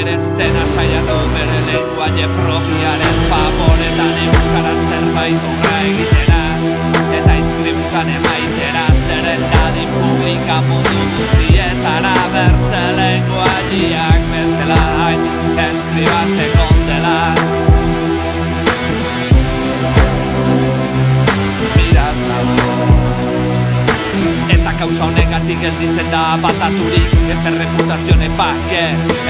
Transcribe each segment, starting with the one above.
Berezten asaiatu bere lenguaie propiaren favoretan euskaraz zerbait horra egitera eta izkribuntan emaitera zeren dadin publika mundu guztietara bertze lenguaiak bezala hain eskribatzeko dela. Miraz dago eta kausa honegatik gelditzen da bataturik ez erreputazione pake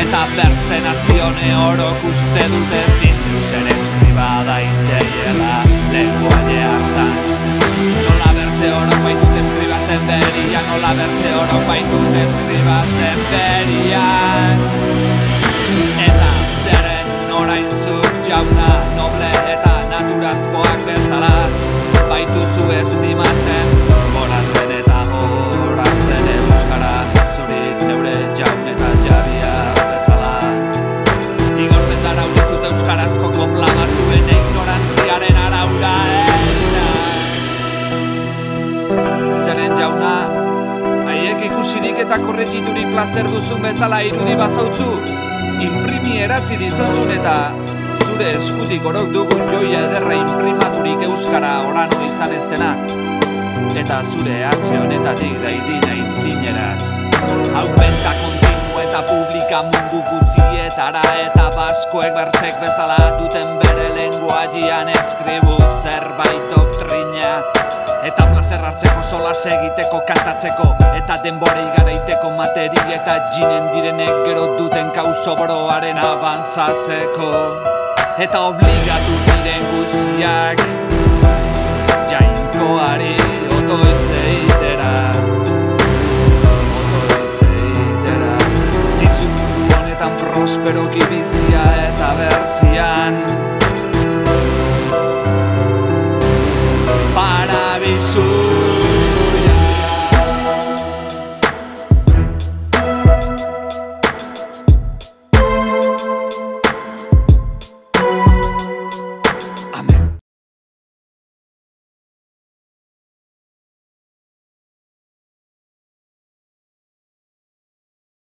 eta bertze nazione orok uste dute zinduzen eskribada inteiela lenguaie hartan. Nola bertze orok baitut eskribatzen berian, nola bertze orok baitut eskribatzen berian. Eta zeren orain zuk jauna noble eta naturazkoak bezala baituzu estimatzen goratzen eta horatzen euskara zurik neure jaun eta jabia bezala. Igortzen dara urizut euskarazko kopla batzuen ignorantziaren araura zeren jauna haiek ikusirik eta korregiturik plazer duzun bezala irudi bazautzu imprimi erazi dizazun eta zure eskutik orok dugun joia ederra imprimaturik euskara orano izan ez dena eta zure atxe honetatik daidin aintzineraz aumenta kontinu eta publika mundu guztietara eta baskoek bertzek bezala duten bere lenguaian eskribu zerbait doktrina eta plazer hartzeko solas egiteko kantatzeko eta denbora igaraiteko materi eta jinen direnek gero duten kauso boroaren avanzatzeko eta obligatu diren guztiak jainkoari otoitzen